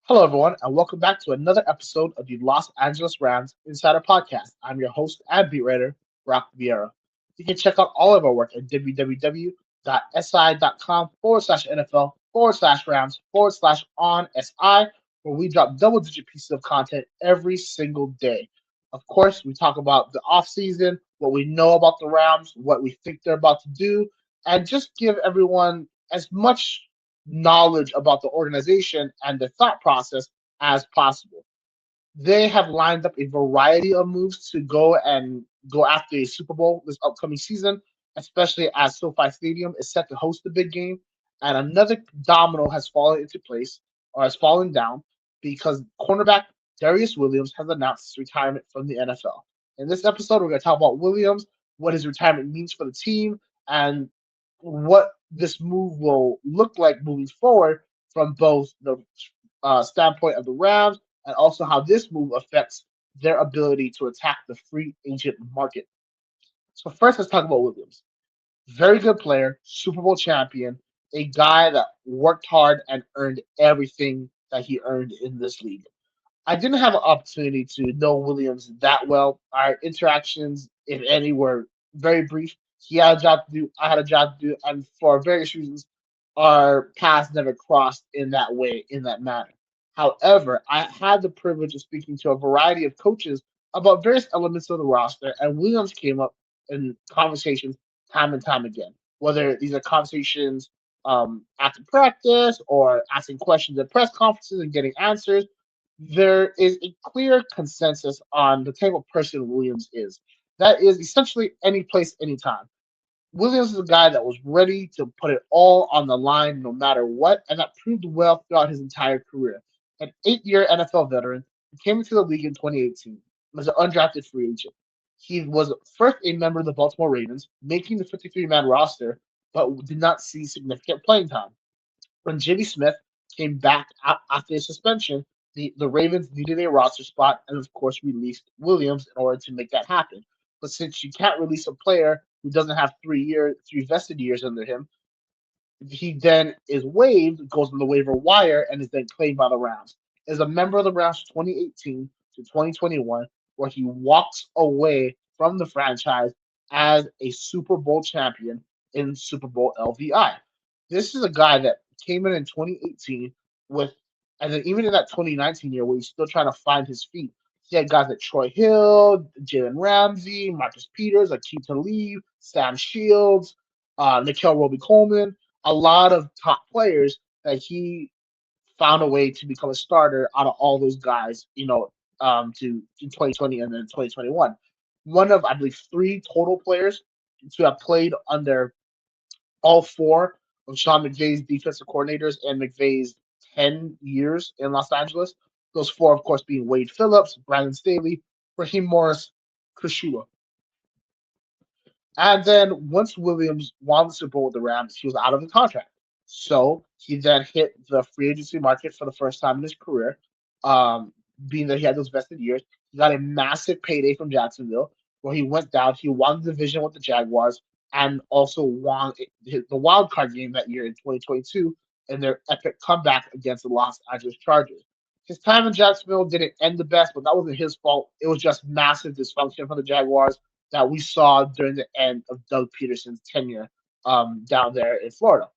Hello, everyone, and welcome back to another episode of the Los Angeles Rams Insider Podcast. I'm your host and beat writer, Brock Vieira. You can check out all of our work at www.si.com/NFL/Rams/on/SI, where we drop double digit pieces of content every single day. Of course, we talk about the offseason, what we know about the Rams, what we think they're about to do, and just give everyone as much knowledge about the organization and the thought process as possible. They have lined up a variety of moves to go after a Super Bowl this upcoming season, especially as SoFi Stadium is set to host the big game. And another domino has fallen into place or has fallen down because cornerback Darius Williams has announced his retirement from the NFL. In this episode, we're going to talk about Williams, what his retirement means for the team, and what this move will look like moving forward from both the standpoint of the Rams and also how this move affects their ability to attack the free agent market. So first, let's talk about Williams. Very good player, Super Bowl champion, a guy that worked hard and earned everything that he earned in this league. I didn't have an opportunity to know Williams that well. Our interactions, if any, were very brief. He had a job to do, I had a job to do, and for various reasons, our paths never crossed in that way, in that manner. However, I had the privilege of speaking to a variety of coaches about various elements of the roster, and Williams came up in conversations time and time again. Whether these are conversations after practice or asking questions at press conferences and getting answers, there is a clear consensus on the type of person Williams is. That is essentially any place, anytime. Williams is a guy that was ready to put it all on the line no matter what, and that proved well throughout his entire career. An 8-year NFL veteran who came into the league in 2018 as an undrafted free agent. He was first a member of the Baltimore Ravens, making the 53-man roster, but did not see significant playing time. When Jimmy Smith came back after his suspension, the Ravens needed a roster spot and, of course, released Williams in order to make that happen. But since you can't release a player who doesn't have 3 vested years under him, he then is waived, goes on the waiver wire, and is then claimed by the Rams. As a member of the Rams 2018 to 2021, where he walks away from the franchise as a Super Bowl champion in Super Bowl LVI. This is a guy that came in 2018 with, and then even in that 2019 year where he's still trying to find his feet, he had guys like Troy Hill, Jalen Ramsey, Marcus Peters, Akeem Talib, Sam Shields, Nikhil Roby Coleman, a lot of top players that he found a way to become a starter out of all those guys, to in 2020 and then 2021. One of, I believe, three total players to have played under all four of Sean McVay's defensive coordinators and McVay's 10 years in Los Angeles. Those four, of course, being Wade Phillips, Brandon Staley, Raheem Morris, Chris Shula. And then once Williams won the Super Bowl with the Rams, he was out of the contract. So he then hit the free agency market for the first time in his career, um, being that he had those vested years. He got a massive payday from Jacksonville, where he went down. He won the division with the Jaguars and also won the wild card game that year in 2022 in their epic comeback against the Los Angeles Chargers. His time in Jacksonville didn't end the best, but that wasn't his fault. It was just massive dysfunction for the Jaguars that we saw during the end of Doug Peterson's tenure down there in Florida.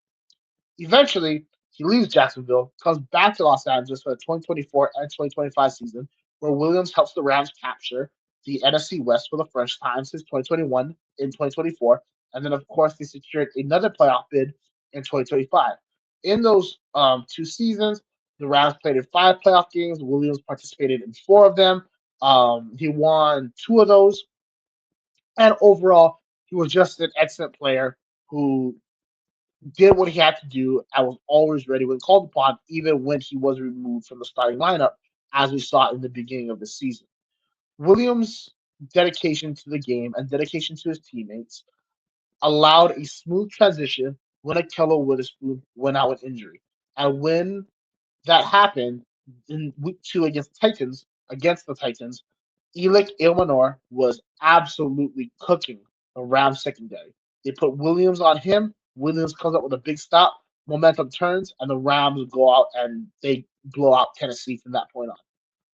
Eventually, he leaves Jacksonville, comes back to Los Angeles for the 2024 and 2025 season, where Williams helps the Rams capture the NFC West for the first time since 2021 in 2024. And then, of course, they secured another playoff bid in 2025. In those 2 seasons, the Rams played in 5 playoff games. Williams participated in 4 of them. He won 2 of those, and overall, he was just an excellent player who did what he had to do and was always ready when called upon, even when he was removed from the starting lineup, as we saw in the beginning of the season. Williams' dedication to the game and dedication to his teammates allowed a smooth transition when Akello Witherspoon went out with injury. And when that happened in week 2 against the Titans, Elick Ilmanor was absolutely cooking the Rams secondary. They put Williams on him. Williams comes up with a big stop. Momentum turns, and the Rams go out and they blow out Tennessee from that point on.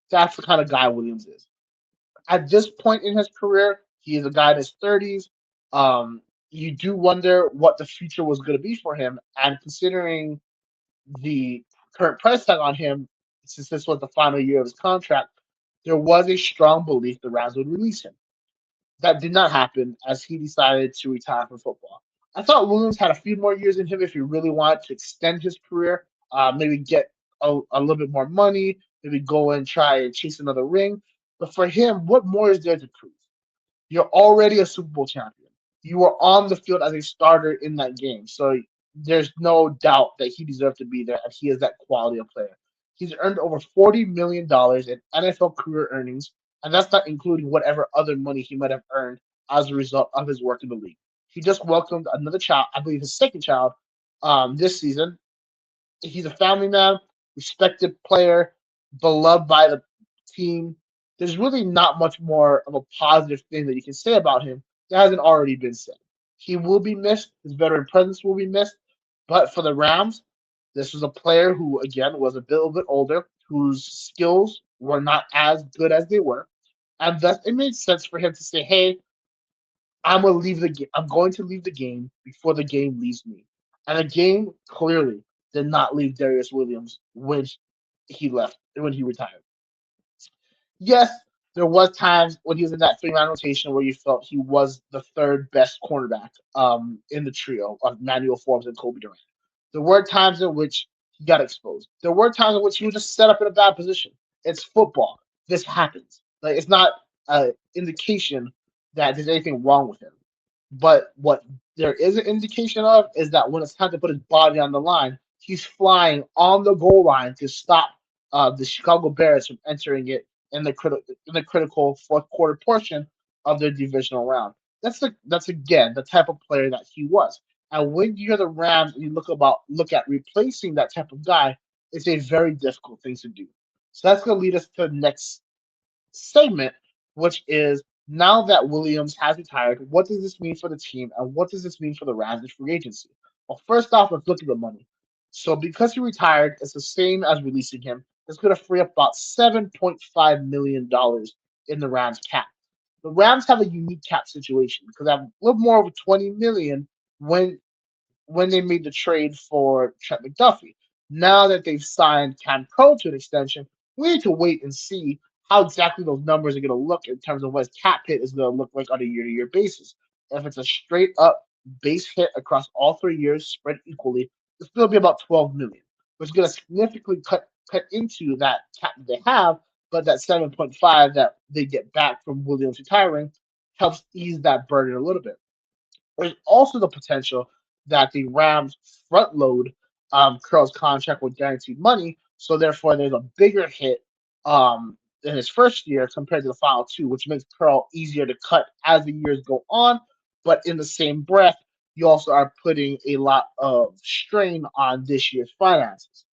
That's the kind of guy Williams is. At this point in his career, he is a guy in his 30s. You do wonder what the future was going to be for him. And considering the current price tag on him, since this was the final year of his contract, there was a strong belief the Rams would release him. That did not happen as he decided to retire from football. I thought Williams had a few more years in him if he really wanted to extend his career, maybe get a little bit more money, maybe go and try and chase another ring. But for him, what more is there to prove? You're already a Super Bowl champion. You were on the field as a starter in that game. So there's no doubt that he deserves to be there and he is that quality of player. He's earned over $40 million in NFL career earnings, and that's not including whatever other money he might have earned as a result of his work in the league. He just welcomed another child, I believe his second child, this season. He's a family man, respected player, beloved by the team. There's really not much more of a positive thing that you can say about him that hasn't already been said. He will be missed. His veteran presence will be missed. But for the Rams, this was a player who, again, was a little bit older, whose skills were not as good as they were. And thus, it made sense for him to say, hey, I'm going to leave the game before the game leaves me. And the game clearly did not leave Darius Williams when he left, when he retired. Yes, there was times when he was in that three-man rotation where you felt he was the third best cornerback in the trio of Manuel Forbes and Kobe Durant. There were times in which he got exposed. There were times in which he was just set up in a bad position. It's football. This happens. Like it's not an indication that there's anything wrong with him. But what there is an indication of is that when it's time to put his body on the line, he's flying on the goal line to stop the Chicago Bears from entering it in the critical fourth quarter portion of their divisional round. That's again the type of player that he was. And when you hear the Rams and you look at replacing that type of guy, it's a very difficult thing to do. So that's going to lead us to the next segment, which is now that Williams has retired, what does this mean for the team and what does this mean for the Rams in free agency? Well, first off, let's look at the money. So because he retired, it's the same as releasing him. It's going to free up about $7.5 million in the Rams cap. The Rams have a unique cap situation because they have a little more over 20 million when they made the trade for Trent McDuffie. Now that they've signed Cam Pro to an extension, we need to wait and see how exactly those numbers are going to look in terms of what his cap hit is going to look like on a year-to-year basis. If it's a straight up base hit across all 3 years, spread equally, it's going to be about 12 million, which is going to significantly cut into that cap that they have. But that 7.5 that they get back from Williams retiring helps ease that burden a little bit. There's also the potential that the Rams front load Curl's contract with guaranteed money, so therefore there's a bigger hit in his first year compared to the final two, which makes Curl easier to cut as the years go on. But in the same breath, you also are putting a lot of strain on this year's finances.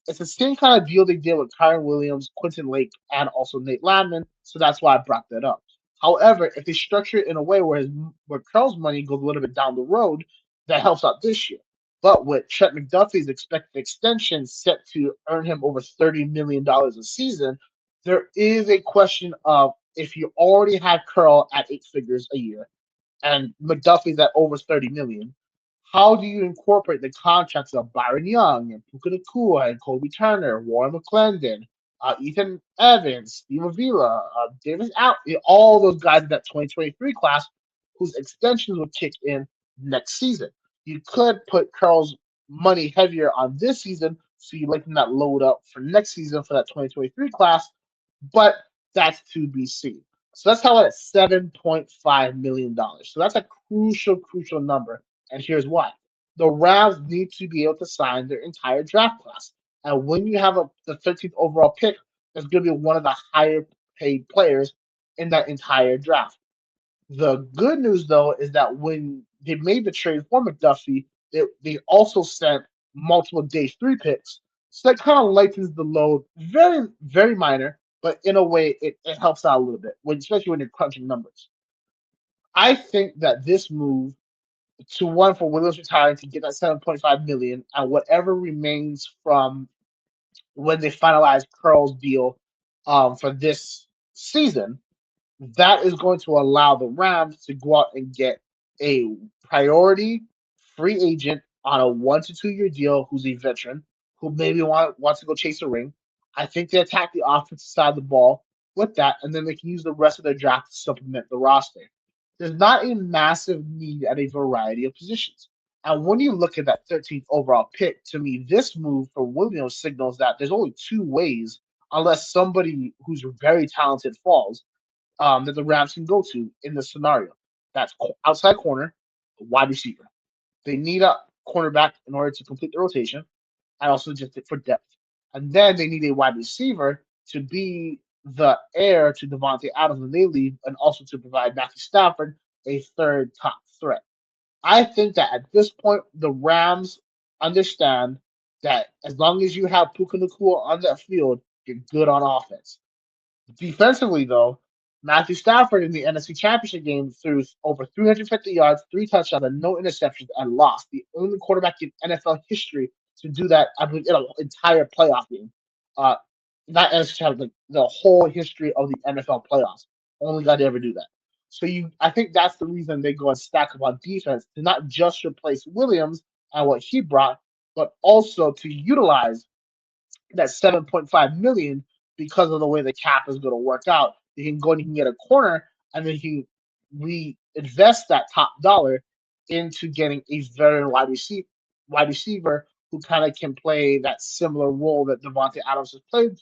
It's the same kind of deal they did with Kyron Williams, Quentin Lake, and also Nate Landman. So that's why I brought that up. However, if they structure it in a way where Curl's money goes a little bit down the road, that helps out this year. But with Trent McDuffie's expected extension set to earn him over $30 million a season, there is a question of if you already have Curl at 8 figures a year and McDuffie's at over 30 million. How do you incorporate the contracts of Byron Young and Puka Nakua and Colby Turner, Warren McClendon, Ethan Evans, Steve Avila, Davis out, all those guys in that 2023 class whose extensions would kick in next season? You could put Carl's money heavier on this season, so you lighten that load up for next season for that 2023 class, but that's to be seen. So that's how at $7.5 million. So that's a crucial number. And here's why. The Rams need to be able to sign their entire draft class. And when you have the 13th overall pick, it's going to be one of the higher paid players in that entire draft. The good news, though, is that when they made the trade for McDuffie, they also sent multiple day three picks. So that kind of lightens the load. Very, very minor, but in a way, it helps out a little bit, especially when you're crunching numbers. I think that this move to one for Williams retiring to get that 7.5 million and whatever remains from when they finalize Curl's deal for this season, that is going to allow the Rams to go out and get a priority free agent on a 1 to 2 year deal who's a veteran who maybe wants to go chase a ring. I think they attack the offensive side of the ball with that, and then they can use the rest of their draft to supplement the roster. There's not a massive need at a variety of positions. And when you look at that 13th overall pick, to me, this move for Williams signals that there's only two ways, unless somebody who's very talented falls, that the Rams can go to in this scenario. That's outside corner, wide receiver. They need a cornerback in order to complete the rotation, and also just for depth. And then they need a wide receiver to be the heir to Devontae Adams when they leave, and also to provide Matthew Stafford a third top threat. I think that at this point, the Rams understand that as long as you have Puka Nacua on that field, you're good on offense. Defensively, though, Matthew Stafford in the NFC Championship game threw over 350 yards, three touchdowns, and no interceptions, and lost. The only quarterback in NFL history to do that, I believe, in an entire playoff game. Uh, Not NFC Championship, the whole history of the NFL playoffs. Only guy to ever do that. So I think that's the reason they go and stack up on defense to not just replace Williams and what he brought, but also to utilize that 7.5 million because of the way the cap is going to work out. You can go and you can get a corner, and then you reinvest that top dollar into getting a veteran wide receiver who kind of can play that similar role that Devontae Adams has played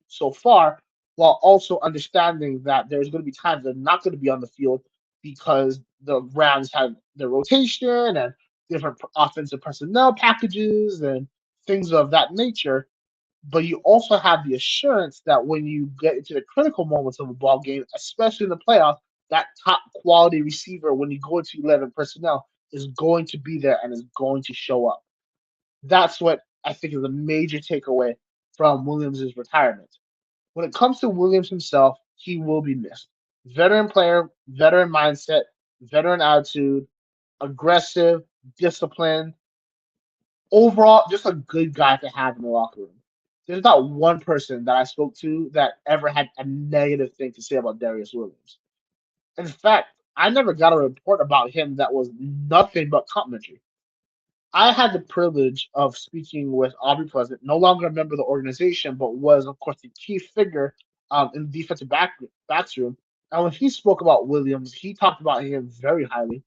so far, while also understanding that there's going to be times they're not going to be on the field because the Rams have their rotation and different offensive personnel packages and things of that nature, but you also have the assurance that when you get into the critical moments of a ball game, especially in the playoffs, that top quality receiver, when you go into 11 personnel, is going to be there and is going to show up. That's what I think is a major takeaway from Williams' retirement. When it comes to Williams himself, he will be missed. Veteran player, veteran mindset, veteran attitude, aggressive, disciplined, overall, just a good guy to have in the locker room. There's not one person that I spoke to that ever had a negative thing to say about Darius Williams. In fact, I never got a report about him that was nothing but complimentary. I had the privilege of speaking with Aubrey Pleasant, no longer a member of the organization, but was, of course, the key figure in the defensive backs room. And when he spoke about Williams, he talked about him very highly.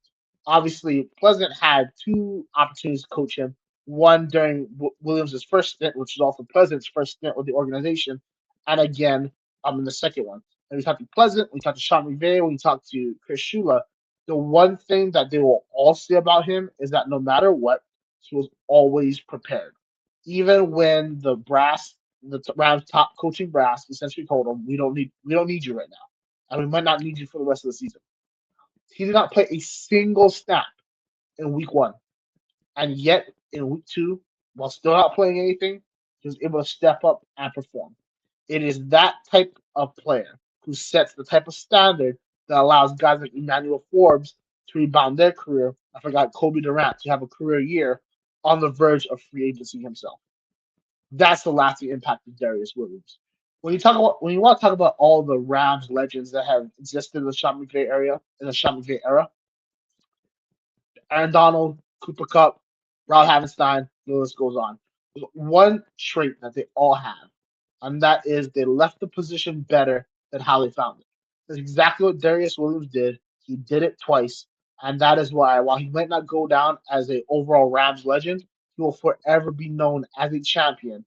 Obviously, Pleasant had two opportunities to coach him. One during Williams' first stint, which was also Pleasant's first stint with the organization, and again in the second one. And we talked to Pleasant, we talked to Sean McVay, we talked to Chris Shula. The one thing that they will all say about him is that no matter what, he was always prepared. Even when the Rams top coaching brass essentially told him, we don't need you right now, and we might not need you for the rest of the season. He did not play a single snap in week one, and yet in week two, while still not playing anything, he was able to step up and perform. It is that type of player who sets the type of standard that allows guys like Emmanuel Forbes to rebound their career. I forgot Kobe Durant to have a career year on the verge of free agency himself. That's the lasting impact of Darius Williams. When you want to talk about all the Rams legends that have existed in the Sean McVay era, Aaron Donald, Cooper Cup, Rod Havenstein, the list goes on. There's one trait that they all have, and that is they left the position better than how they found it. That's exactly what Darius Williams did. He did it twice, and that is why, while he might not go down as a overall Rams legend, he will forever be known as a champion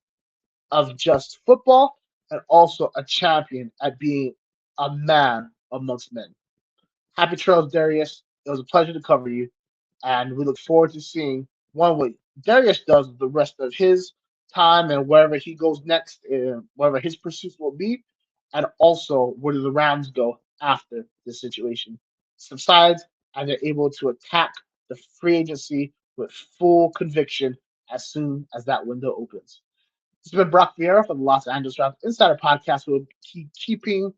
of just football and also a champion at being a man amongst men. Happy trails, Darius. It was a pleasure to cover you, and we look forward to seeing what Darius does with the rest of his time and wherever he goes next, wherever his pursuits will be, and also where do the Rams go after this situation subsides and they're able to attack the free agency with full conviction as soon as that window opens. This has been Brock Vieira from the Los Angeles Rams Insider Podcast. We'll keep keeping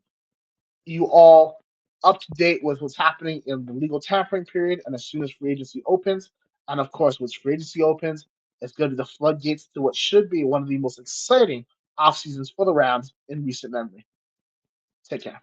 you all up to date with what's happening in the legal tampering period and as soon as free agency opens. And of course, once free agency opens, It's going to be the floodgates to what should be one of the most exciting off seasons for the Rams in recent memory. Take care.